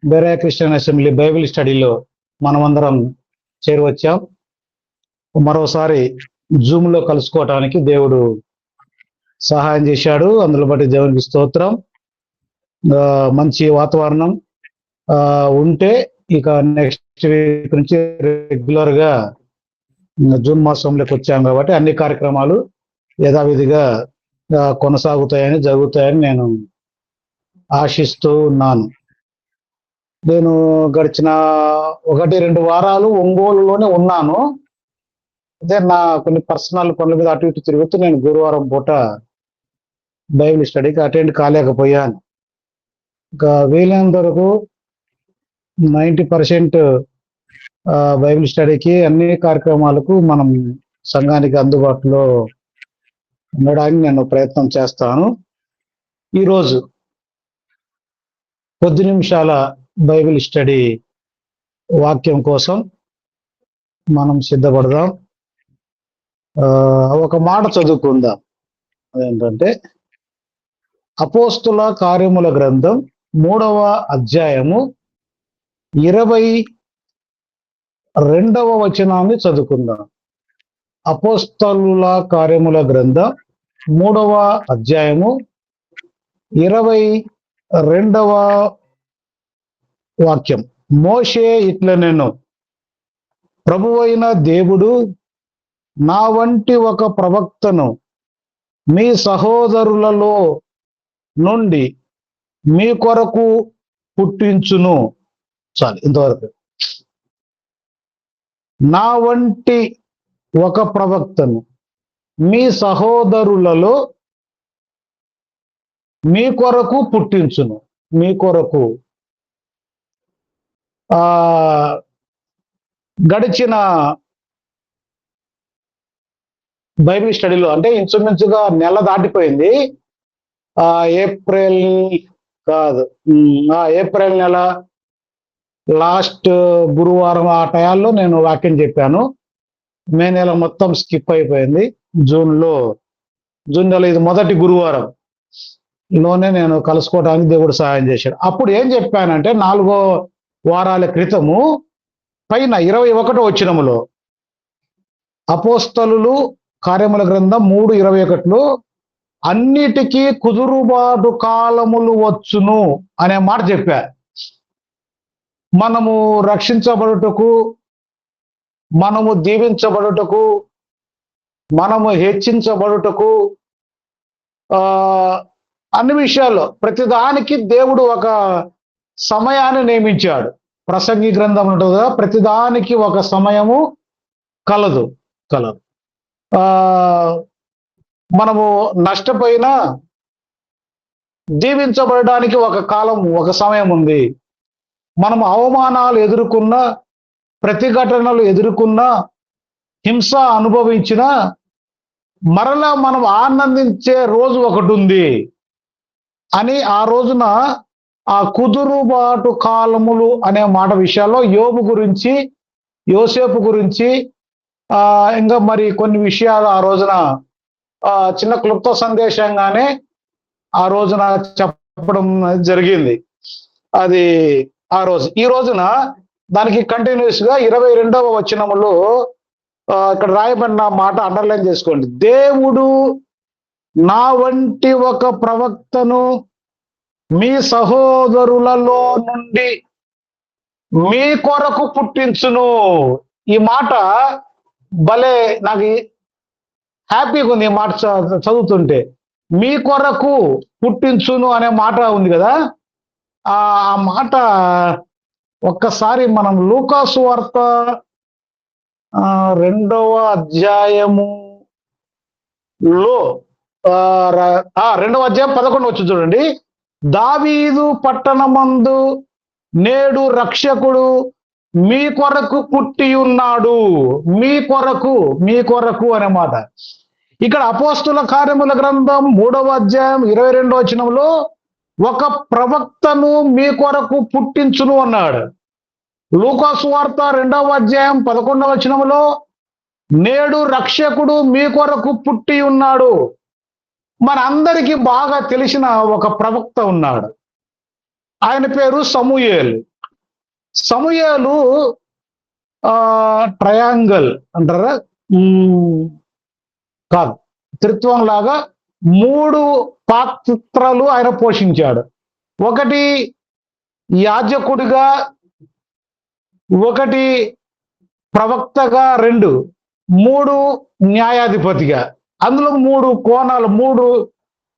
బెరాయ Christian assembly Bible స్టడీలో మనమందరం చేరువచ్చాం. మరోసారి జూమ్లో కలుసుకోవటానికి దేవుడు సహాయం చేశాడు. అందులో బట్టి దేవునికి స్తోత్రం. మంచి వాతావరణం ఉంటే ఇక నెక్స్ట్ వీక్ నుంచి రెగ్యులర్గా జూన్ మాసంలోకి వచ్చాం కాబట్టి అన్ని కార్యక్రమాలు యథావిధిగా కొనసాగుతాయని జరుగుతాయని నేను ఆశిస్తూ ఉన్నాను. నేను గడిచిన 1-2 వారాలు ఒంగోలులోనే ఉన్నాను. అదే నా కొన్ని పర్సనల్ పనుల మీద అటు ఇటు తిరుగుతూ నేను గురువారం పూట బైబిల్ స్టడీకి అటెండ్ కాలేకపోయాను. ఇంకా వీలైనంత వరకు 90% బైబిల్ స్టడీకి అన్ని కార్యక్రమాలకు మనం సంఘానికి అందుబాటులో ఉండడానికి నేను ప్రయత్నం చేస్తాను. ఈరోజు కొద్ది నిమిషాల బైబిల్ స్టడీ వాక్యం కోసం మనం సిద్ధపడదాం. ఒక మాట చదువుకుందాం. అదేంటంటే అపోస్తుల కార్యముల గ్రంథం 3వ అధ్యాయము 22వ వచనాన్ని చదువుకుందాం. అపోస్తలుల కార్యముల గ్రంథం 3వ అధ్యాయము 22వ వాక్యం. మోషే ఇట్లనెను, ప్రభువైన దేవుడు నా వంటి ఒక ప్రవక్తను మీ సహోదరులలో నుండి మీ కొరకు పుట్టించును. చాలు ఇంతవరకు. నా వంటి ఒక ప్రవక్తను మీ సహోదరులలో మీ కొరకు పుట్టించును. మీ కొరకు గడిచిన బైబిల్ స్టడీలో అంటే ఇంచుమించుగా నెల దాటిపోయింది. ఏప్రిల్ నెల లాస్ట్ గురువారం ఆ టయాల్లో నేను వాక్యం చెప్పాను. మే నెల మొత్తం స్కిప్ అయిపోయింది. జూన్ నెల ఇది మొదటి గురువారం లోనే నేను కలుసుకోవడానికి దేవుడు సహాయం చేశాడు. అప్పుడు ఏం చెప్పానంటే 4 వారాల క్రితము పైన 21వ వచనములో అపోస్తలులు కార్యముల గ్రంథం 3:21లో అన్నిటికీ కుదురుబాటు కాలములు వచ్చును అనే మాట చెప్పా. మనము రక్షించబడుటకు, మనము దీవించబడుటకు, మనము హెచ్చించబడుటకు అన్ని విషయాల్లో ప్రతిదానికి దేవుడు ఒక సమయాన్ని నియమించాడు. ప్రసంగి గ్రంథం ఉంటుంది కదా, ప్రతిదానికి ఒక సమయము కలదు. మనము నష్టపోయినా దీవించబడడానికి ఒక కాలం, ఒక సమయం ఉంది. మనము అవమానాలు ఎదుర్కొన్న, ప్రతిఘటనలు ఎదుర్కొన్న, హింస అనుభవించిన మరలా మనం ఆనందించే రోజు ఒకటి ఉంది అని ఆ రోజున ఆ కుదురుబాటు కాలములు అనే మాట విషయాల్లో యోబు గురించి, యోసేపు గురించి ఇంకా మరి కొన్ని విషయాలు ఆ రోజున చిన్న క్లుప్త సందేశంగానే ఆ రోజున చెప్పడం జరిగింది. అది ఆ రోజు. ఈ రోజున దానికి కంటిన్యూస్ గా 22వ వచనములో ఇక్కడ రాయబడిన మాట అండర్లైన్ చేసుకోండి. దేవుడు నా వంటి ఒక ప్రవక్తను మీ సహోదరులలో నుండి మీ కొరకు పుట్టించును. ఈ మాట భలే నాకు హ్యాపీగా ఉంది. ఈ మాట చదువుతుంటే మీ కొరకు పుట్టించును అనే మాట ఉంది కదా. ఆ మాట ఒక్కసారి మనం లూకాసు వార్త 2వ అధ్యాయములో 2వ అధ్యాయం 11 వచ్చి చూడండి. దావీదు పట్టణమందు నేడు రక్షకుడు మీ కొరకు పుట్టి ఉన్నాడు. మీ కొరకు అనే మాట ఇక్కడ అపోస్తుల కార్యముల గ్రంథం 3వ అధ్యాయం 22వ వచనంలో ఒక ప్రవక్తను మీ కొరకు పుట్టించును అన్నాడు. లూకాసు వార్త 2వ అధ్యాయం 11వ వచనంలో నేడు రక్షకుడు మీ కొరకు పుట్టి ఉన్నాడు. మనందరికీ బాగా తెలిసిన ఒక ప్రవక్త ఉన్నాడు. ఆయన పేరు సమూయేలు. సమూయేలు ట్రయాంగల్ అంటారా, కాదు, త్రిత్వం లాగా 3 పాత్రలు ఆయన పోషించాడు. ఒకటి యాజకుడిగా, ఒకటి ప్రవక్తగా, 3 న్యాయాధిపతిగా. అందులో 3 కోణాలు, 3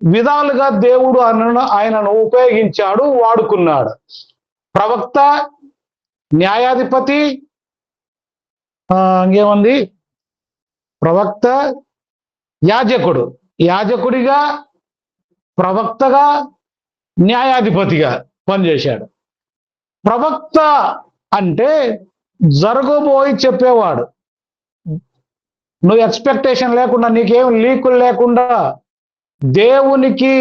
విధాలుగా దేవుడు ఆయనను ఉపయోగించాడు, వాడుకున్నాడు. ప్రవక్త, న్యాయాధిపతి, ఇంకేముంది, ప్రవక్త, యాజకుడు. యాజకుడిగా, ప్రవక్తగా, న్యాయాధిపతిగా పనిచేశాడు. ప్రవక్త అంటే జరగబోయి చెప్పేవాడు. నువ్వు ఎక్స్పెక్టేషన్ లేకుండా, నీకేం లీకులు లేకుండా, దేవునికి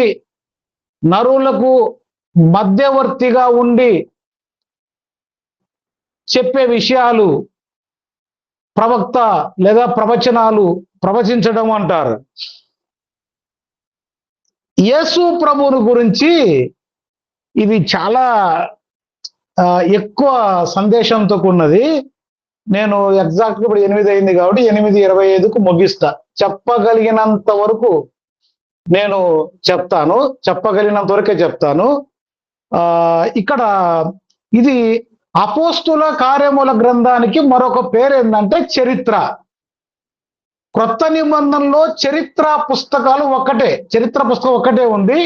నరులకు మధ్యవర్తిగా ఉండి చెప్పే విషయాలు ప్రవక్త లేదా ప్రవచనాలు, ప్రవచించడం అంటారు. యేసు ప్రభువుని గురించి ఇది చాలా ఎక్కువ సందేశంతో ఉన్నది. నేను ఎగ్జాక్ట్గా ఇప్పుడు 8 అయింది కాబట్టి 8:25కు ముగిస్తా. చెప్పగలిగినంత వరకు నేను చెప్తాను, చెప్పగలిగినంత వరకే చెప్తాను. ఇక్కడ ఇది అపోస్తుల కార్యముల గ్రంథానికి మరొక పేరు ఏంటంటే చరిత్ర. క్రొత్త నిబంధనలో చరిత్ర పుస్తకాలు ఒక్కటే, చరిత్ర పుస్తకం ఒక్కటే ఉంది,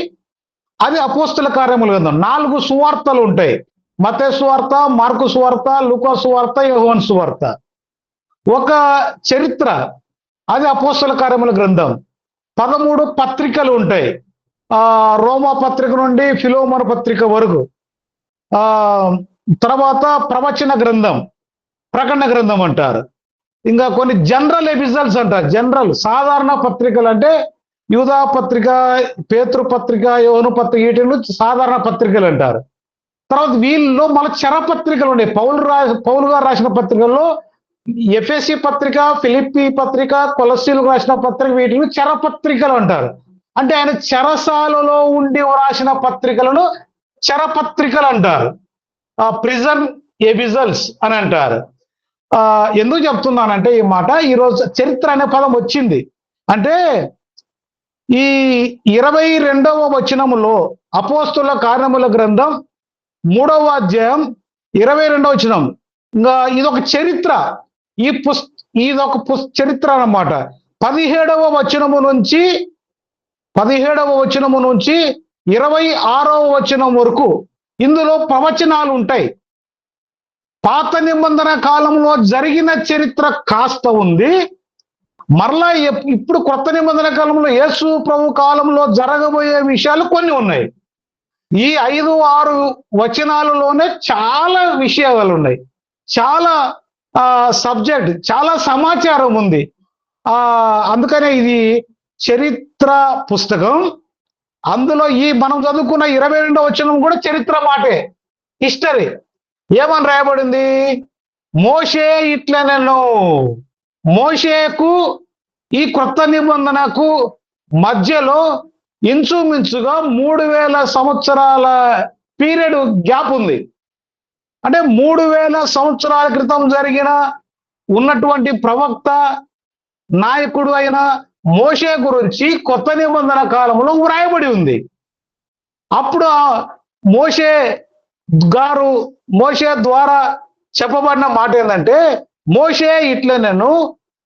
అది అపోస్తుల కార్యముల గ్రంథం. 4 సువార్తలు ఉంటాయి. మత్తయి సువార్త, మార్కు సువార్త, లూకా సువార్త, యోహాను సువార్త. ఒక చరిత్ర, అది అపోస్తుల కార్యముల గ్రంథం. 13 పత్రికలు ఉంటాయి, రోమా పత్రిక నుండి ఫిలోమోను పత్రిక వరకు. తర్వాత ప్రవచన గ్రంథం, ప్రకటన గ్రంథం అంటారు. ఇంకా కొన్ని జనరల్ ఎపిసోడ్స్ అంటారు. జనరల్ సాధారణ పత్రికలు అంటే యూదా పత్రిక, పేతురు పత్రిక, యోహాను పత్రిక, వీటిని సాధారణ పత్రికలు అంటారు. తర్వాత వీళ్ళలో మళ్ళీ చరపత్రికలు ఉన్నాయి. పౌలు గారు రాసిన పత్రికల్లో ఎఫెసీ పత్రిక, ఫిలిప్పి పత్రిక, కొలస్సీలకు రాసిన పత్రిక, వీటిని చరపత్రికలు అంటారు. అంటే ఆయన చెరసాలలో ఉండి రాసిన పత్రికలను చరపత్రికలు అంటారు. ప్రిజన్ ఎపిసోడ్స్ అని అంటారు. ఎందుకు చెప్తున్నానంటే ఈ మాట, ఈరోజు చరిత్ర అనే పదం వచ్చింది అంటే ఈ 22వ వచనములో అపోస్తుల కార్యముల గ్రంథం 3వ అధ్యాయం 22వ వచనం. ఇంకా ఇదొక చరిత్ర, ఇదొక చరిత్ర అన్నమాట. 17వ వచనము నుంచి 26వ వచనం వరకు ఇందులో ప్రవచనాలు ఉంటాయి. పాత నిబంధన కాలంలో జరిగిన చరిత్ర కాస్త ఉంది, మరలా ఇప్పుడు కొత్త నిబంధన కాలంలో యేసు ప్రభు కాలంలో జరగబోయే విషయాలు కొన్ని ఉన్నాయి. ఈ 5-6 వచనాలలోనే చాలా విషయాలు ఉన్నాయి, చాలా సబ్జెక్ట్, చాలా సమాచారం ఉంది. అందుకనే ఇది చరిత్ర పుస్తకం. అందులో ఈ మనం చదువుకున్న 22వ వచనం కూడా చరిత్ర మాటే, హిస్టరీ. ఏమని రాయబడింది? మోషే ఇట్లనెను. మోషేకు ఈ క్రొత్త నిబంధనకు మధ్యలో ఇంచుమించుగా 3000 సంవత్సరాల పీరియడ్ గ్యాప్ ఉంది. అంటే 3000 సంవత్సరాల క్రితం జరిగిన ఉన్నటువంటి ప్రవక్త, నాయకుడు అయిన మోషే గురించి కొత్త నిబంధన కాలంలో వ్రాయబడి ఉంది. అప్పుడు మోషే ద్వారా చెప్పబడిన మాట ఏంటంటే, మోషే ఇట్లనెను,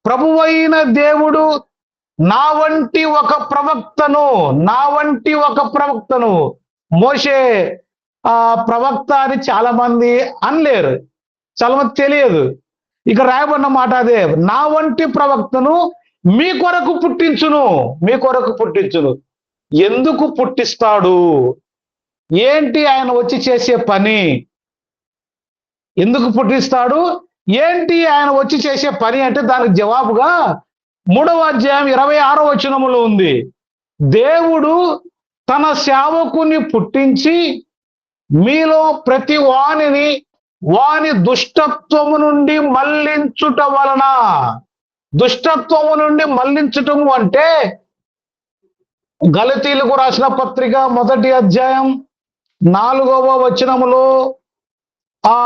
ప్రభువైన దేవుడు నా వంటి ఒక ప్రవక్తను. మోషే ప్రవక్త అని చాలా మంది అనలేరు, చాలా మంది తెలియదు. ఇక రాయబడిన మాట అదే, నా వంటి ప్రవక్తను మీ కొరకు పుట్టించును. ఎందుకు పుట్టిస్తాడు? ఏంటి ఆయన వచ్చి చేసే పని? ఎందుకు పుట్టిస్తాడు? ఏంటి ఆయన వచ్చి చేసే పని అంటే దానికి జవాబుగా 3వ అధ్యాయం 26వ వచనములో ఉంది. దేవుడు తన సేవకుని పుట్టించి మీలో ప్రతి వాని దుష్టత్వము నుండి మళ్లించుట వలన. దుష్టత్వము నుండి మళ్లించటము అంటే గలతీలకు రాసిన పత్రిక 1వ అధ్యాయం 4వ వచనములో ఆ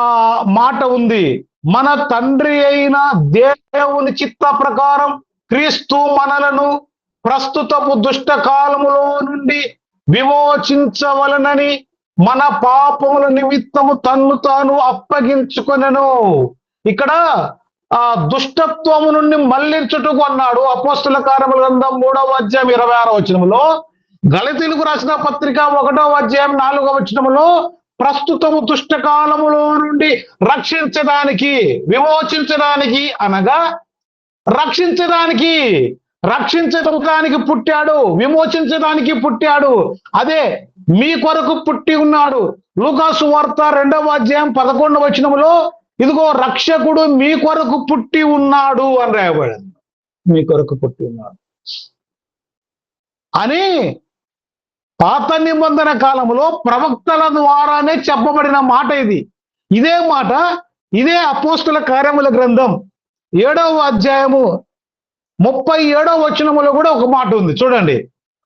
మాట ఉంది. మన తండ్రి అయిన దేవుని చిత్త ప్రకారం క్రీస్తు మనలను ప్రస్తుతపు దుష్ట కాలములో నుండి విమోచించవలనని మన పాపముల నిమిత్తము తన్ను తాను అప్పగించుకొనెను. ఇక్కడ ఆ దుష్టత్వము నుండి మళ్లించుటకు అన్నాడు. అపోస్తుల కార్యముల గ్రంథం 3వ అధ్యాయం 26వ వచనములో, గలతీయులకు రాసిన పత్రిక 1వ అధ్యాయం 4వ వచనములో ప్రస్తుతము దుష్టకాలములో నుండి రక్షించడానికి, విమోచించడానికి అనగా రక్షించడానికి, రక్షించడానికి పుట్టాడు, విమోచించడానికి పుట్టాడు. అదే మీ కొరకు పుట్టి ఉన్నాడు. లూకా సువార్త 2వ అధ్యాయం 11వ వచనములో ఇదిగో రక్షకుడు మీ కొరకు పుట్టి ఉన్నాడు అని రాయబడింది. మీ కొరకు పుట్టి ఉన్నాడు అని పాత నిబంధన కాలంలో ప్రవక్తల ద్వారానే చెప్పబడిన మాట ఇది. ఇదే మాట, ఇదే అపోస్తుల కార్యముల గ్రంథం 7వ అధ్యాయము 37వ వచనములో కూడా ఒక మాట ఉంది. చూడండి,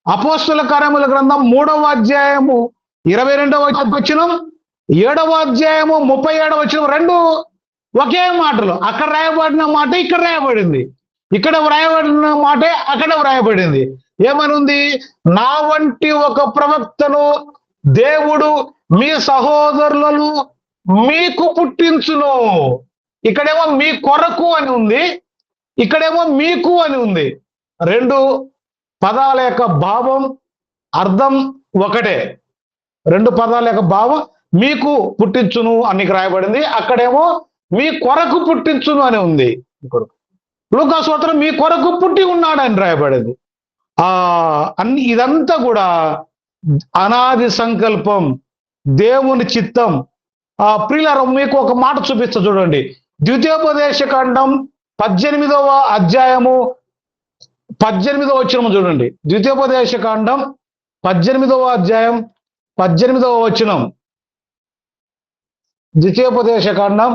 అపోస్తుల కార్యముల గ్రంథం 3వ అధ్యాయము 22వ వచనం, 7వ అధ్యాయము 37వ వచనం, రెండు ఒకే మాటలు. అక్కడ రాయబడిన మాట ఇక్కడ రాయబడింది, ఇక్కడ వ్రాయబడిన మాటే అక్కడ వ్రాయబడింది. ఏమనుంది? నా వంటి ఒక ప్రవక్తను దేవుడు మీ సహోదరులను మీకు పుట్టించును. ఇక్కడేమో మీ కొరకు అని ఉంది, ఇక్కడేమో మీకు అని ఉంది. రెండు పదాల యొక్క భావం, అర్థం ఒకటే. రెండు పదాల యొక్క భావం మీకు పుట్టించును అని రాయబడింది, అక్కడేమో మీ కొరకు పుట్టించును అని ఉంది. లూకా సువార్తలో మీ కొరకు పుట్టి ఉన్నాడని రాయబడింది. ఇదంతా కూడా అనాది సంకల్పం, దేవుని చిత్తం. ప్రియులారా, మీకు ఒక మాట చూపిస్తా చూడండి. ద్వితీయోపదేశ కాండం 18వ అధ్యాయము 18వ వచనం చూడండి. ద్వితీయోపదేశ కాండం 18వ అధ్యాయం 18వ వచనం. ద్వితీయోపదేశ కాండం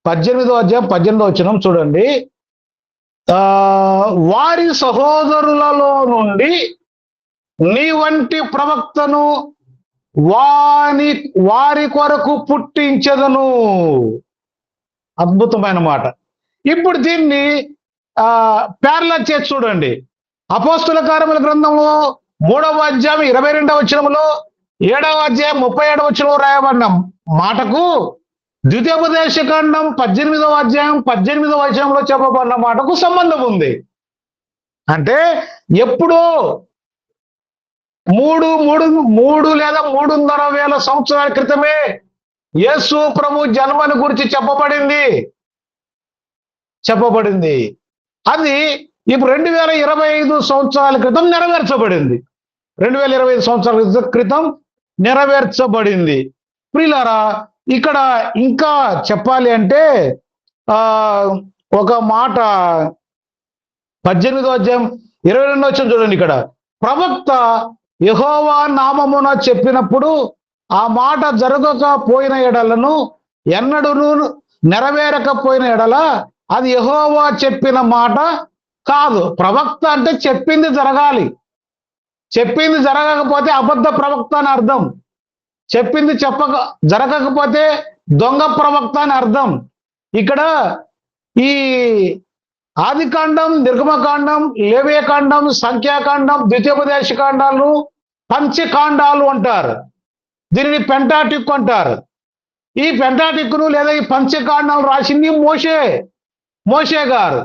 18వ అధ్యాయం 18వ వచనం చూడండి. వారి సహోదరులలో నుండి నీ వంటి ప్రవక్తను వారి కొరకు పుట్టించదను. అద్భుతమైన మాట. ఇప్పుడు దీన్ని ప్యారలల్ చేసి చూడండి. అపోస్తుల కార్యముల గ్రంథంలో 3వ అధ్యాయం 22వ వచనములో, 7వ అధ్యాయం 37వ వచనంలో రాయబడిన మాటకు ద్వితీయోపదేశ కాండం 18వ అధ్యాయం 18వ వచనంలో చెప్పబడిన మాటకు సంబంధం ఉంది. అంటే ఎప్పుడో 3 లేదా 3.5 సంవత్సరాల క్రితమే యేసు ప్రభు జన్మను గురించి చెప్పబడింది. అది ఇప్పుడు 2025 సంవత్సరాల క్రితం నెరవేర్చబడింది. 2025 సంవత్సరాల క్రితం నెరవేర్చబడింది. ప్రియులారా, ఇక్కడ ఇంకా చెప్పాలి అంటే ఒక మాట 18వ అధ్యాయం 22వ వచనం చూడండి. ఇక్కడ ప్రవక్త యెహోవా నామమున చెప్పినప్పుడు ఆ మాట జరగకపోయిన ఎడలను, ఎన్నడూను నెరవేరకపోయిన ఎడల అది యెహోవా చెప్పిన మాట కాదు. ప్రవక్త అంటే చెప్పింది జరగాలి. చెప్పింది జరగకపోతే అబద్ధ ప్రవక్త అని అర్థం. చెప్పింది జరగకపోతే దొంగ ప్రవక్త అని అర్థం. ఇక్కడ ఈ ఆదికాండం, నిర్గమకాండం, లేవియకాండం, సంఖ్యాకాండం, ద్వితీయోపదేశ కాండాలను పంచకాండాలు అంటారు. దీనిని పెంటాటిక్ అంటారు. ఈ పెంటాటిక్ను లేదా ఈ పంచకాండాలు రాసింది మోషే గారు.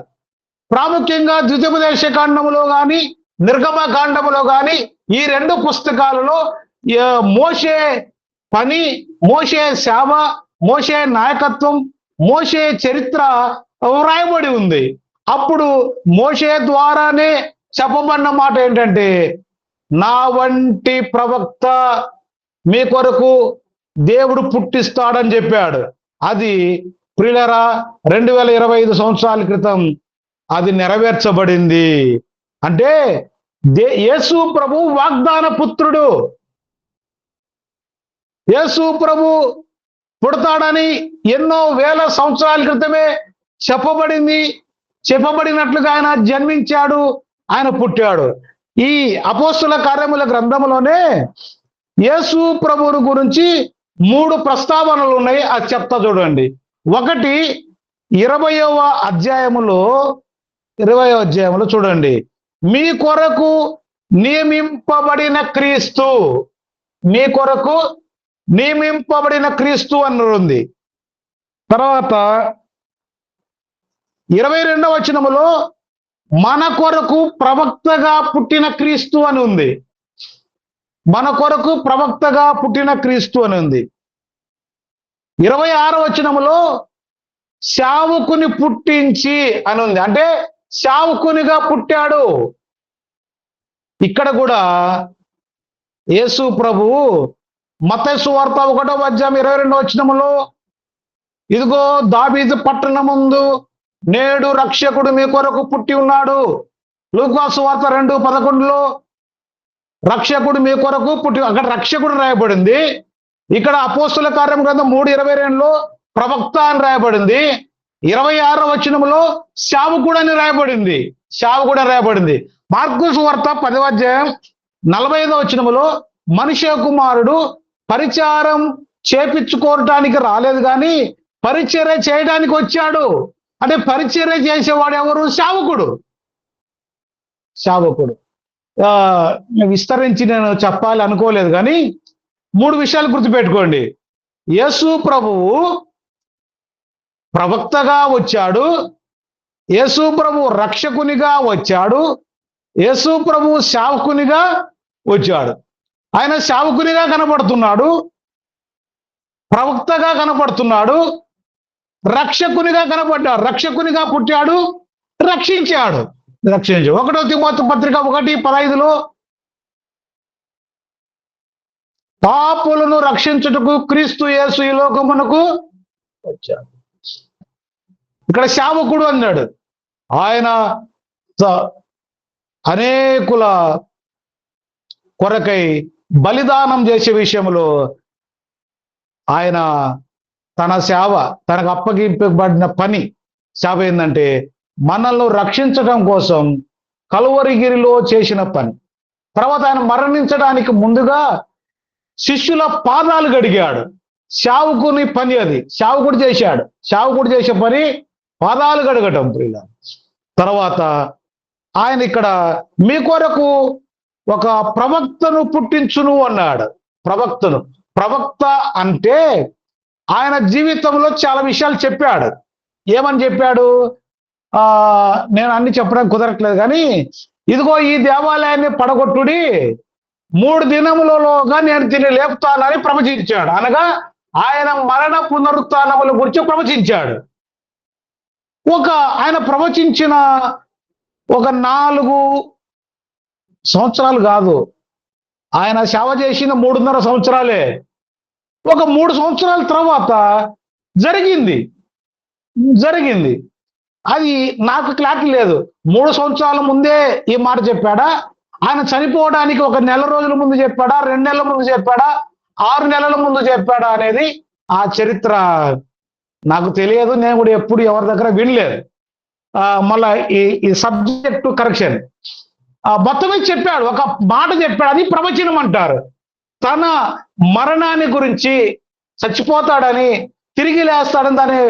ప్రాముఖ్యంగా ద్వితీయోపదేశ కాండములో కానీ నిర్గమకాండములో కానీ ఈ రెండు పుస్తకాలలో మోషే పని, మోషే సేవ, మోషే నాయకత్వం, మోషే చరిత్ర వ్రాయబడి ఉంది. అప్పుడు మోషే ద్వారానే చెప్పబడిన మాట ఏంటంటే, నా వంటి ప్రవక్త మీ కొరకు దేవుడు పుట్టిస్తాడని చెప్పాడు. అది ప్రియులారా 2025 సంవత్సరాల క్రితం అది నెరవేర్చబడింది. అంటే యేసు ప్రభు వాగ్దాన పుత్రుడు. యేసు ప్రభు పుడతాడని ఎన్నో వేల సంవత్సరాల క్రితమే చెప్పబడినట్లుగా ఆయన జన్మించాడు, ఆయన పుట్టాడు. ఈ అపోస్తుల కార్యముల గ్రంథంలోనే యేసు ప్రభువుని గురించి 3 ప్రస్తావనలు ఉన్నాయి, అది చెప్తా చూడండి. ఒకటి 20వ అధ్యాయములో 20వ అధ్యాయంలో చూడండి, మీ కొరకు నియమింపబడిన క్రీస్తు, మీ కొరకు నియమింపబడిన క్రీస్తు అని ఉంది. తర్వాత 22వ వచనములో మన కొరకు ప్రవక్తగా పుట్టిన క్రీస్తు అని ఉంది. మన కొరకు ప్రవక్తగా పుట్టిన క్రీస్తు అని ఉంది. 26వ వచనములో శావుకుని పుట్టించి అని ఉంది, అంటే శావుకునిగా పుట్టాడు. ఇక్కడ కూడా యేసు ప్రభువు మత్తయి సువార్త 1వ అధ్యాయం 22వ వచనములో, ఇదిగో దావీదు పట్టణమందు నేడు రక్షకుడు మీ కొరకు పుట్టి ఉన్నాడు. లూకా సువార్త 2:11లో రక్షకుడు మీ కొరకు పుట్టి, అక్కడ రక్షకుడు రాయబడింది. ఇక్కడ అపోస్తుల కార్యం గ్రంథం 3:22లో ప్రవక్త అని రాయబడింది. 26వ వచనంలో శావుకుడు అని రాయబడింది, శావుకుడు అని రాయబడింది. మార్కు సువార్త 10వ అధ్యాయం 45వ వచనంలో మనుష్య కుమారుడు పరిచారం చేపించుకోవటానికి రాలేదు కానీ పరిచర్య చేయడానికి వచ్చాడు. అంటే పరిచర్య చేసేవాడు ఎవరు? శావుకుడు. శావుకుడు విస్తరించి నేను చెప్పాలి అనుకోలేదు, కానీ 3 విషయాలు గుర్తుపెట్టుకోండి. యేసు ప్రభువు ప్రవక్తగా వచ్చాడు, యేసు ప్రభువు రక్షకునిగా వచ్చాడు, యేసు ప్రభువు శావకునిగా వచ్చాడు. ఆయన శావకునిగా కనపడుతున్నాడు, ప్రవక్తగా కనపడుతున్నాడు, రక్షకునిగా కనపడ్డాడు. రక్షకునిగా పుట్టాడు, రక్షించాడు. 1 తిమోతి పత్రిక 1:15లో పాపులను రక్షించుటకు క్రీస్తు యేసు ఈ లోకమునకు వచ్చాడు. ఇక్కడ శావకుడు అన్నాడు. ఆయన అనేకుల కొరకై బలిదానం చేసే విషయంలో ఆయన తన సేవ, తనకు అప్పగింపబడిన పని సేవ ఏంటంటే మనల్ని రక్షించడం కోసం కలువరిగిరిలో చేసిన పని. తర్వాత ఆయన మరణించడానికి ముందుగా శిష్యుల పాదాలు గడిగాడు. శావుకుని పని అది, శావుకుడు చేశాడు. శావుకుడు చేసే పని పాదాలు గడగటం ప్రియుల. తర్వాత ఆయన ఇక్కడ మీ కొరకు ఒక ప్రవక్తను పుట్టించును అన్నాడు. ప్రవక్త అంటే ఆయన జీవితంలో చాలా విషయాలు చెప్పాడు. ఏమని చెప్పాడు? నేను అన్ని చెప్పడానికి కుదరట్లేదు, కానీ ఇదిగో ఈ దేవాలయాన్ని పడగొట్టుడి, 3 దినములలోగా నేను తిని లేపుతానని ప్రవచించాడు. అనగా ఆయన మరణ పునరుత్థానముల గురించి ప్రవచించాడు. ఆయన ప్రవచించిన 4 సంవత్సరాలు కాదు, ఆయన సేవ చేసిన 3.5 సంవత్సరాలే. 3 సంవత్సరాల తర్వాత జరిగింది. అది నాకు క్లారిటీ లేదు. 3 సంవత్సరాల ముందే ఈ మాట చెప్పాడా? ఆయన చనిపోవడానికి 1 నెల రోజుల ముందు చెప్పాడా? 2 నెలల ముందు చెప్పాడా? 6 నెలల ముందు చెప్పాడా అనేది ఆ చరిత్ర నాకు తెలియదు. నేను కూడా ఎప్పుడు ఎవరి దగ్గర వినలేదు. మళ్ళా ఈ సబ్జెక్ట్ కరెక్షన్ మొత్తమే చెప్పాడు, ఒక మాట చెప్పాడు. అది ప్రవచనం అంటారు. తన మరణాన్ని గురించి, చచ్చిపోతాడని, తిరిగి లేస్తాడని దాని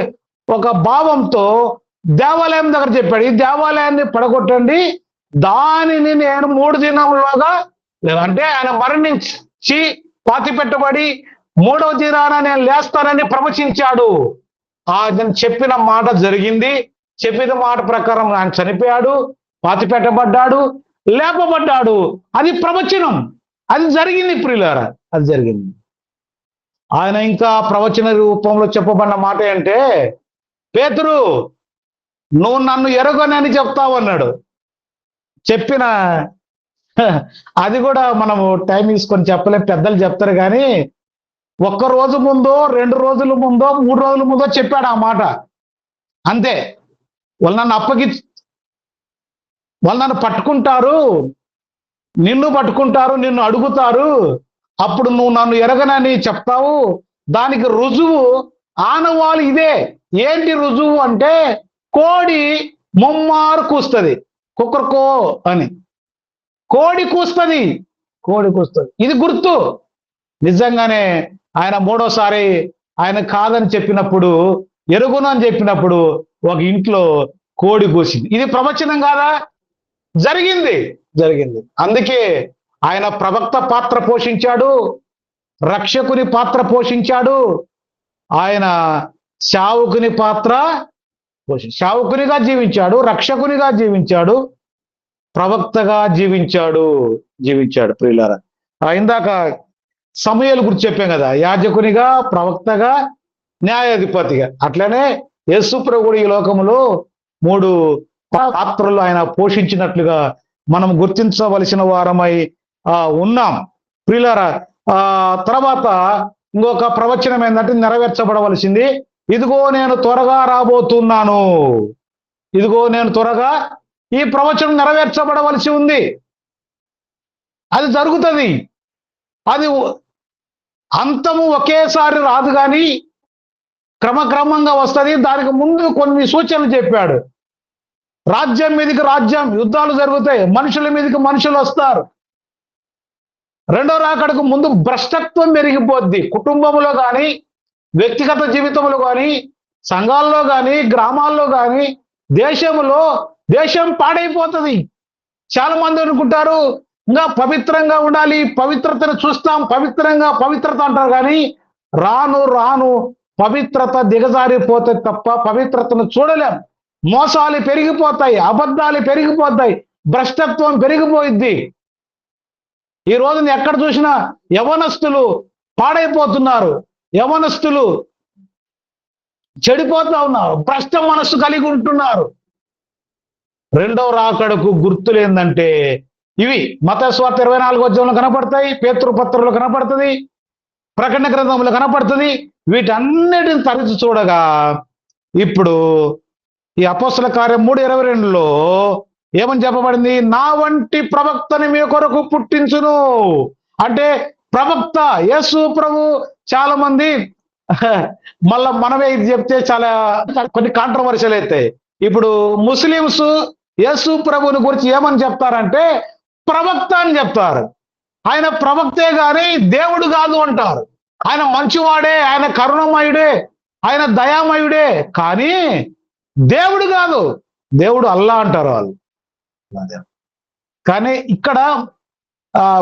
ఒక భావంతో దేవాలయం దగ్గర చెప్పాడు. ఈ దేవాలయాన్ని పడగొట్టండి, దానిని నేను 3 దినములుగా, అంటే ఆయన మరణించి పాతి పెట్టబడి 3వ దినాన నేను లేస్తానని ప్రవచించాడు. ఆయన చెప్పిన మాట జరిగింది. చెప్పిన మాట ప్రకారం ఆయన చనిపోయాడు, పాతి పెట్టబడ్డాడు, లేపబడ్డాడు. అది ప్రవచనం, అది జరిగింది ప్రియులారా, అది జరిగింది. ఆయన ఇంకా ప్రవచన రూపంలో చెప్పబడిన మాట ఏంటంటే, పేతురు నువ్వు నన్ను ఎరగనని చెప్తావు అన్నాడు. చెప్పిన అది కూడా మనము టైం తీసుకొని చెప్పలేం, పెద్దలు చెప్తారు. కానీ 1 రోజు ముందో, 2 రోజుల ముందో, 3 రోజుల ముందో చెప్పాడు ఆ మాట. అంతే. వాళ్ళు నన్ను పట్టుకుంటారు, నిన్ను పట్టుకుంటారు, నిన్ను అడుగుతారు, అప్పుడు నువ్వు నన్ను ఎరగనని చెప్తావు. దానికి రుజువు ఆనవాళ్ళు ఇదే. ఏంటి రుజువు అంటే, కోడి ముమ్మారు కూస్తుంది, కుక్కర్కో అని కోడి కూస్తుంది. ఇది గుర్తు. నిజంగానే ఆయన మూడోసారి ఆయన కాదని చెప్పినప్పుడు, ఎరుగును అని చెప్పినప్పుడు ఒక ఇంట్లో కోడి కూసింది. ఇది ప్రవచనం కాదా? జరిగింది. జరిగింది. అందుకే ఆయన ప్రవక్త పాత్ర పోషించాడు, రక్షకుని పాత్ర పోషించాడు, ఆయన శావుకుని పాత్ర శావుకునిగా జీవించాడు, రక్షకునిగా జీవించాడు, ప్రవక్తగా జీవించాడు ప్రియులారా. ఇందాక సమూయేలు గురించి చెప్పాం కదా, యాజకునిగా, ప్రవక్తగా, న్యాయాధిపతిగా. అట్లనే యేసు ప్రభువు ఈ లోకంలో 3 పాత్రలు ఆయన పోషించినట్లుగా మనం గుర్తించవలసిన వారమై ఉన్నాం ప్రియులారా. తర్వాత ఇంకొక ప్రవచనం ఏంటంటే నెరవేర్చబడవలసింది, ఇదిగో నేను త్వరగా రాబోతున్నాను. ఇదిగో నేను త్వరగా, ఈ ప్రవచనం నెరవేర్చబడవలసి ఉంది. అది జరుగుతుంది. అది అంతము ఒకేసారి రాదు కానీ క్రమక్రమంగా వస్తుంది. దానికి ముందు కొన్ని సూచనలు చెప్పాడు. రాజ్యం మీదకి రాజ్యం, యుద్ధాలు జరుగుతాయి, మనుషుల మీదకి మనుషులు వస్తారు. రెండో రాకడకు ముందు భ్రష్టత్వం పెరిగిపోద్ది. కుటుంబంలో కానీ, వ్యక్తిగత జీవితంలో కానీ, సంఘాల్లో కానీ, గ్రామాల్లో కానీ, దేశం పాడైపోతుంది. చాలా మంది అనుకుంటారు ఇంకా పవిత్రంగా ఉండాలి, పవిత్రతను చూస్తాం, పవిత్రత అంటారు కానీ రాను రాను పవిత్రత దిగజారిపోతే తప్ప పవిత్రతను చూడలేం. మోసాలు పెరిగిపోతాయి, అబద్ధాలు పెరిగిపోతాయి, భ్రష్టత్వం పెరిగిపోయిద్ది. ఈ రోజున ఎక్కడ చూసినా యవనస్తులు పాడైపోతున్నారు, యవనస్తులు చెడిపోతా ఉన్నారు, భ్రష్ట మనస్సు కలిగి ఉంటున్నారు. రెండవ రాకడకు గుర్తులు ఏంటంటే ఇవి మత్తయి సువార్త 24వ అధ్యాయంలో కనపడతాయి, పేతురు పత్రికలో కనపడుతుంది, ప్రకటన గ్రంథంలో కనపడుతుంది. వీటన్నిటిని తరచి చూడగా ఇప్పుడు ఈ అపోస్తల కార్యం 3:22లో ఏమని చెప్పబడింది? నా వంటి ప్రవక్తని మీ కొరకు పుట్టించును. అంటే ప్రవక్త యేసు ప్రభు. చాలా మంది మళ్ళా మనమే ఇది చెప్తే చాలా కొన్ని కాంట్రవర్షియల్ అవుతాయి. ఇప్పుడు ముస్లిమ్స్ యేసు ప్రభుని గురించి ఏమని చెప్తారంటే ప్రవక్త అని చెప్తారు. ఆయన ప్రవక్తే గాని దేవుడు కాదు అంటారు. ఆయన మంచివాడే, ఆయన కరుణమయుడే, ఆయన దయామయుడే, కానీ దేవుడు కాదు, దేవుడు అల్లా అంటారు వాళ్ళు. కానీ ఇక్కడ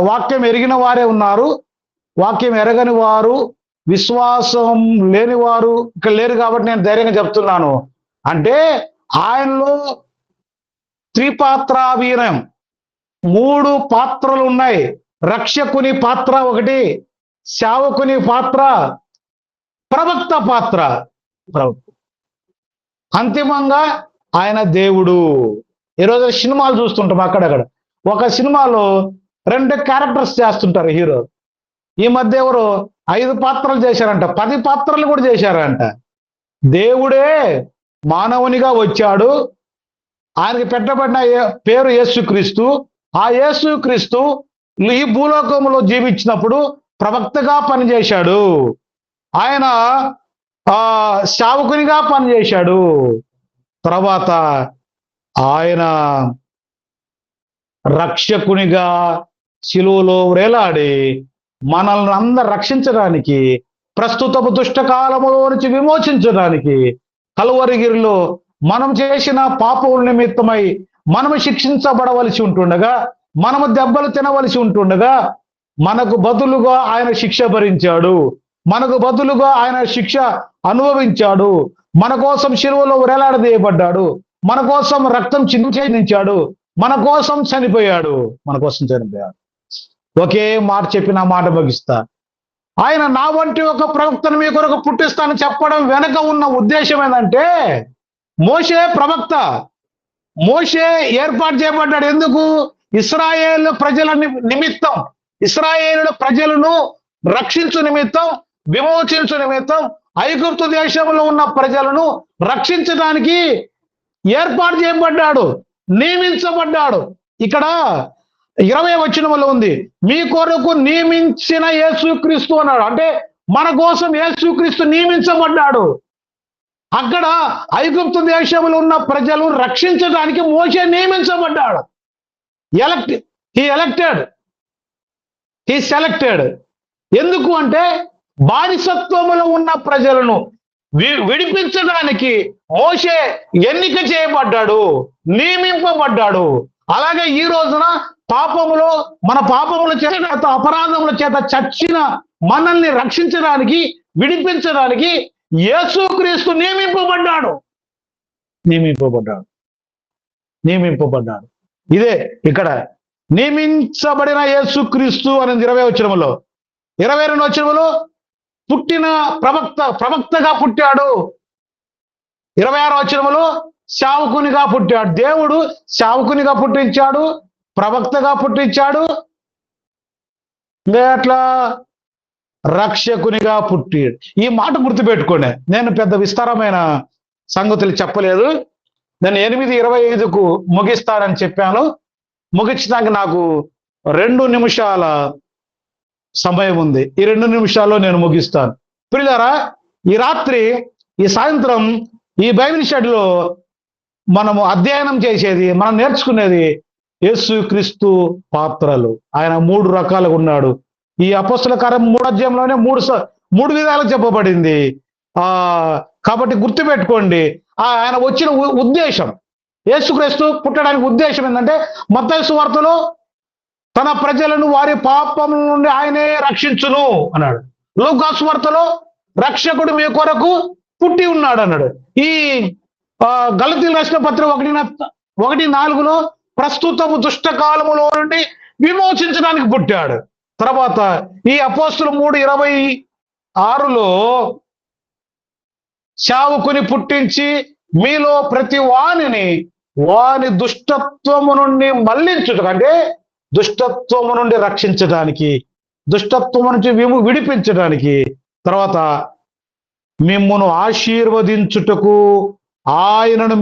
వాక్యం ఎరిగిన వారే ఉన్నారు, వాక్యం ఎరగని వారు, విశ్వాసం లేని వారు ఇక్కడ లేరు. కాబట్టి నేను ధైర్యంగా చెప్తున్నాను. అంటే ఆయనలో త్రిపాత్రావీరం, 3 పాత్రలు ఉన్నాయి. రక్షకుని పాత్ర ఒకటి, శావకుని పాత్ర, ప్రవక్త పాత్ర. అంతిమంగా ఆయన దేవుడు. ఈరోజు సినిమాలు చూస్తుంటాం అక్కడక్కడ. ఒక సినిమాలో 2 క్యారెక్టర్స్ చేస్తుంటారు హీరో. ఈ మధ్య ఎవరు 5 పాత్రలు చేశారంట, 10 పాత్రలు కూడా చేశారంట. దేవుడే మానవునిగా వచ్చాడు. ఆయనకి పెట్టబడిన పేరు యేసుక్రీస్తు. ఆ యేసుక్రీస్తు ఈ భూలోకంలో జీవించినప్పుడు ప్రవక్తగా పనిచేశాడు, ఆయన శావకునిగా పనిచేశాడు. తర్వాత ఆయన రక్షకునిగా శిలువలో వేలాడి మనల్ని అందరు రక్షించడానికి, ప్రస్తుతపు దుష్టకాలములో నుంచి విమోచించడానికి కలువరిగిరిలో మనం చేసిన పాపముల నిమిత్తమై మనము శిక్షించబడవలసి ఉంటుండగా, మనము దెబ్బలు తినవలసి ఉంటుండగా మనకు బదులుగా ఆయన శిక్ష భరించాడు, మనకు బదులుగా ఆయన శిక్ష అనుభవించాడు, మన కోసం శిలువలో వేలాడదీయబడ్డాడు, మన కోసం రక్తం చిందించాడు, మన కోసం చనిపోయాడు. ఒకే మాట చెప్పిన మాట ముగిస్తా. ఆయన నా వంటి ఒక ప్రవక్తను మీ కొరకు పుట్టిస్తానని చెప్పడం వెనక ఉన్న ఉద్దేశం ఏంటంటే, మోషే ప్రవక్త, మోషే ఏర్పాటు చేయబడ్డాడు. ఎందుకు? ఇశ్రాయేలు ప్రజల నిమిత్తం, ఇశ్రాయేలు ప్రజలను రక్షించు నిమిత్తం, విమోచించు నిమిత్తం, ఐగుప్తు దేశంలో ఉన్న ప్రజలను రక్షించడానికి ఏర్పాటు చేయబడ్డాడు, నియమించబడ్డాడు. ఇక్కడ 20వ వచనంలో ఉంది, మీ కొరకు నియమించిన యేసుక్రీస్తు అన్నాడు. అంటే మన కోసం యేసుక్రీస్తు నియమించబడ్డాడు. అక్కడ ఐగుప్తు దేశంలో ఉన్న ప్రజలు రక్షించడానికి మోషే నియమించబడ్డాడు. He selected. ఎందుకు అంటే బానిసత్వములో ఉన్న ప్రజలను విడిపించడానికి మోషే ఎన్నిక చేయబడ్డాడు, నియమింపబడ్డాడు. అలాగే ఈ రోజున పాపములో మన పాపముల చేత అపరాధముల చేత చచ్చిన మనల్ని రక్షించడానికి, విడిపించడానికి యేసుక్రీస్తు నియమింపబడ్డాడు. ఇదే ఇక్కడ నియమించబడిన యేసుక్రీస్తు అనేది 20వ వచనములో. 22వ వచనములో పుట్టిన ప్రవక్తగా పుట్టాడు. 26వ వచనములో సేవకునిగా పుట్టాడు. దేవుడు సేవకునిగా పుట్టించాడు, ప్రవక్తగా పుట్టించాడు, అట్లా రక్షకునిగా పుట్టాడు. ఈ మాట గుర్తుపెట్టుకోండి. నేను పెద్ద విస్తారమైన సంగతులు చెప్పలేదు. నేను 8:25కు ముగిస్తానని చెప్పాను. ముగించడానికి నాకు 2 నిమిషాల సమయం ఉంది. ఈ 2 నిమిషాల్లో నేను ముగిస్తాను. ప్రియులారా, ఈ రాత్రి, ఈ సాయంత్రం ఈ బైబిల్ స్టడీలో మనము అధ్యయనం చేసేది, మనం నేర్చుకునేది యేసుక్రీస్తు పాత్రలు. ఆయన 3 రకాలుగా ఉన్నాడు. ఈ అపోస్తల కార్యం 3వ అధ్యాయంలోనే 3 విధాలుగా చెప్పబడింది. కాబట్టి గుర్తుపెట్టుకోండి, ఆయన వచ్చిన ఉద్దేశం, యేసుక్రీస్తు పుట్టడానికి ఉద్దేశం ఏంటంటే, మత్తయి సువార్తలో తన ప్రజలను వారి పాపం నుండి ఆయనే రక్షించును అన్నాడు. లూకా సువార్తలో రక్షకుడు మీ కొరకు పుట్టి ఉన్నాడు అన్నాడు. ఈ గలతీయులకు రాసిన పత్రిక 1:4లో ప్రస్తుతము దుష్టకాలములో నుండి విమోచించడానికి పుట్టాడు. తర్వాత ఈ అపోస్తులు 3:26లో సేవకుని పుట్టించి మీలో ప్రతి వాని దుష్టత్వము నుండి మళ్లించుటకు, అంటే దుష్టత్వము నుండి రక్షించడానికి, దుష్టత్వము నుంచి విడిపించడానికి, తర్వాత మిమ్మును ఆశీర్వదించుటకు ఆయనను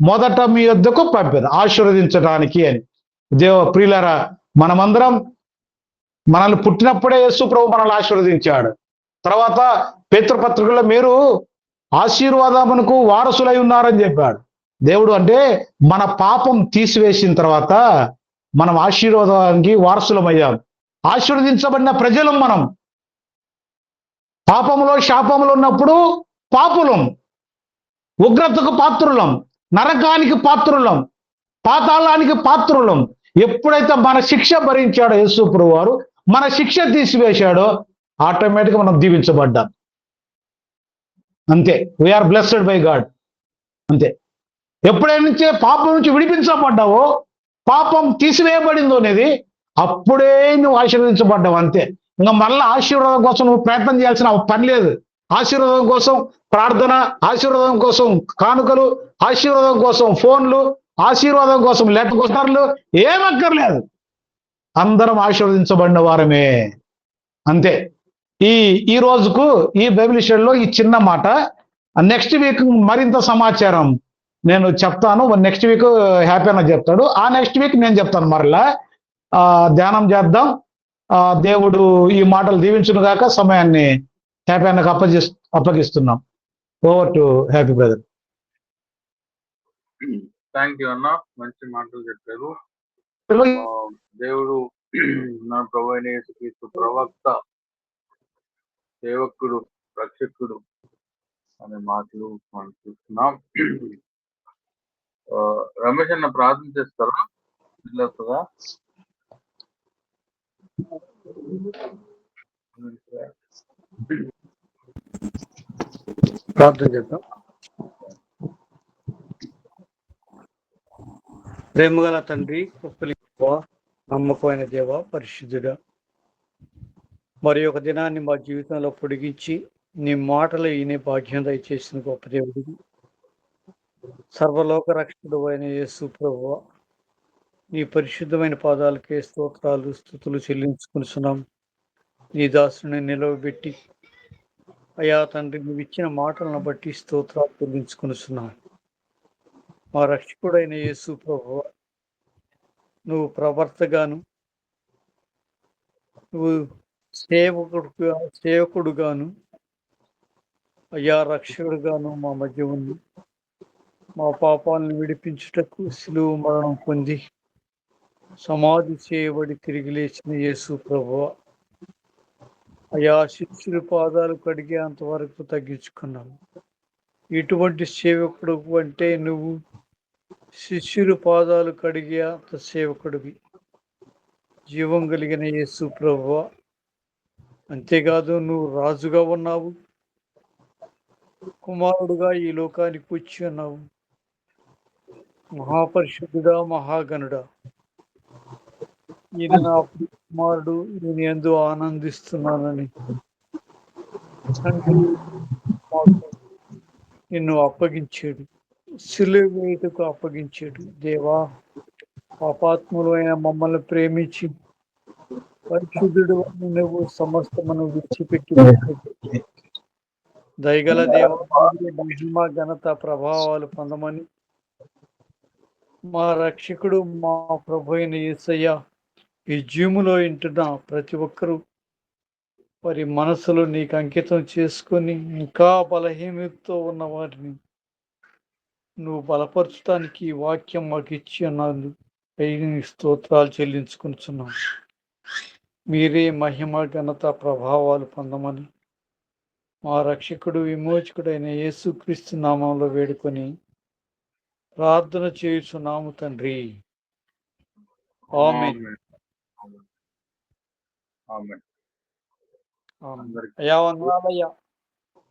మొదట మీ యొద్దకు పంపారు, ఆశీర్వదించడానికి అని. ప్రియులారా, మనమందరం మనల్ని పుట్టినప్పుడే యేసు ప్రభు మనల్ని ఆశీర్వదించాడు. తర్వాత పేతురుపత్రికలో మీరు ఆశీర్వాదమునకు వారసులై ఉన్నారని చెప్పాడు దేవుడు. అంటే మన పాపం తీసివేసిన తర్వాత మనం ఆశీర్వాదానికి వారసులమయ్యాం. ఆశీర్వదించబడిన ప్రజలం మనం. పాపములో శాపములు ఉన్నప్పుడు పాపులం, ఉగ్రతకు పాత్రులం, నరకానికి పాత్రులం, పాతాళానికి పాత్రులం. ఎప్పుడైతే మన శిక్ష భరించాడో యేసు ప్రభువు వారు, మన శిక్ష తీసివేశాడో, ఆటోమేటిక్గా మనం దీవించబడ్డాం. అంతే. We are blessed by God. అంతే. ఎప్పుడైతే పాపం నుంచి విడిపించబడ్డావో, పాపం తీసివేయబడిందో అనేది, అప్పుడే నువ్వు ఆశీర్వదించబడ్డావు. అంతే. ఇంకా మళ్ళీ ఆశీర్వాదం కోసం నువ్వు ప్రయత్నం చేయాల్సిన పని లేదు. ఆశీర్వాదం కోసం ప్రార్థన, ఆశీర్వాదం కోసం కానుకలు, ఆశీర్వాదం కోసం ఫోన్లు, ఆశీర్వాదం కోసం లెటర్లు ఏమక్కర్లేదు. అందరం ఆశీర్వదించబడిన వారమే. అంతే. ఈ రోజుకు ఈ బైబిల్ స్టడీలో ఈ చిన్న మాట. నెక్స్ట్ వీక్ మరింత సమాచారం నేను చెప్తాను. నెక్స్ట్ వీక్ హ్యాపీ అన్న చెప్తాడు. ఆ నెక్స్ట్ వీక్ నేను చెప్తాను. మరలా ధ్యానం చేద్దాం. దేవుడు ఈ మాటలు దీవించును గాక. సమయాన్ని హ్యాపీ అన్నకు అప్పగిస్తున్నాం. Over to Happy brother. Thank you అన్న, మంచి మాటలు చెప్పారు. దేవుడు నా ప్రభు అయిన యేసుక్రీస్తు ప్రవక్త, సేవకుడు, రక్షకుడు అనే మాటలు మనం చూస్తున్నాం. రమేష్ అన్న ప్రార్థన చేస్తారా? ప్రార్థన చేద్దాం. ప్రేమగల తండ్రి, నమ్మకమైన దేవ, పరిశుద్ధుడా, మరి ఒక దినాన్ని మా జీవితంలో పొడిగించి నీ మాటలు ఈయన భాగ్యం దయచేసిన గొప్ప దేవుడికి, సర్వలోక రక్షకుడు అయిన యేసు ప్రభువా, నీ పరిశుద్ధమైన పాదాలకే స్తోత్రాలు, స్తుతులు చెల్లించుకుంటున్నాం. నీ దాసుని నిలవబెట్టి అయా తండ్రి, నువ్వు ఇచ్చిన మాటలను బట్టి స్తోత్రాలు చెల్లించుకుంటున్నాం. మా రక్షకుడైన యేసు ప్రభువా, నువ్వు ప్రవర్తగాను, నువ్వు సేవకుడుగాను, అయ్యా రక్షకుడుగాను మా మధ్య ఉంది. మా పాపాలను విడిపించుటకు శిలువ మరణం పొంది సమాధి చేయబడి తిరిగి లేచిన యేసు ప్రభువా, అయా శిష్యుల పాదాలు కడిగేంత వరకు తగ్గించుకున్నావు. ఇటువంటి సేవకుడు అంటే నువ్వు శిష్యుల పాదాలు కడిగే అంత సేవకుడివి, జీవం కలిగిన యేసు ప్రభువా. అంతేకాదు నువ్వు రాజుగా ఉన్నావు, కుమారుడుగా ఈ లోకానికి వచ్చి ఉన్నావు. మహాపరిశుద్ధుడా, మహాగణుడా, ఈయన నా కుమారుడు, ఈయన యందు ఆనందిస్తున్నానని తండ్రి మాకు నిన్ను అప్పగించాడు, సిలువ వేయుటకు అప్పగించాడు. దేవా, పాపాత్ములు అయిన మమ్మల్ని ప్రేమించి పరిశుద్ధుడు నువ్వు సమస్తమును విడిచిపెట్టి దయగల దేవ, మహిమ ఘనత ప్రభావాలు పొందమని మా రక్షకుడు మా ప్రభు అయిన యేసయ్య ఈ జీములో వింటున్న ప్రతి ఒక్కరూ వారి మనసులో నీకు అంకితం చేసుకొని ఇంకా బలహీనతతో ఉన్న వారిని నువ్వు బలపరచడానికి ఈ వాక్యం మాకు ఇచ్చి అన్నాను. స్తోత్రాలు చెల్లించుకుంటున్నాం. మీరే మహిమ ఘనత ప్రభావాలు పొందమని మా రక్షకుడు విమోచకుడైన యేసుక్రీస్తు నామంలో వేడుకొని ప్రార్థన చేయుచున్నాము తండ్రి. ఆమేన్. ఆమేన్. అయ్యా వందనాలయ్యా.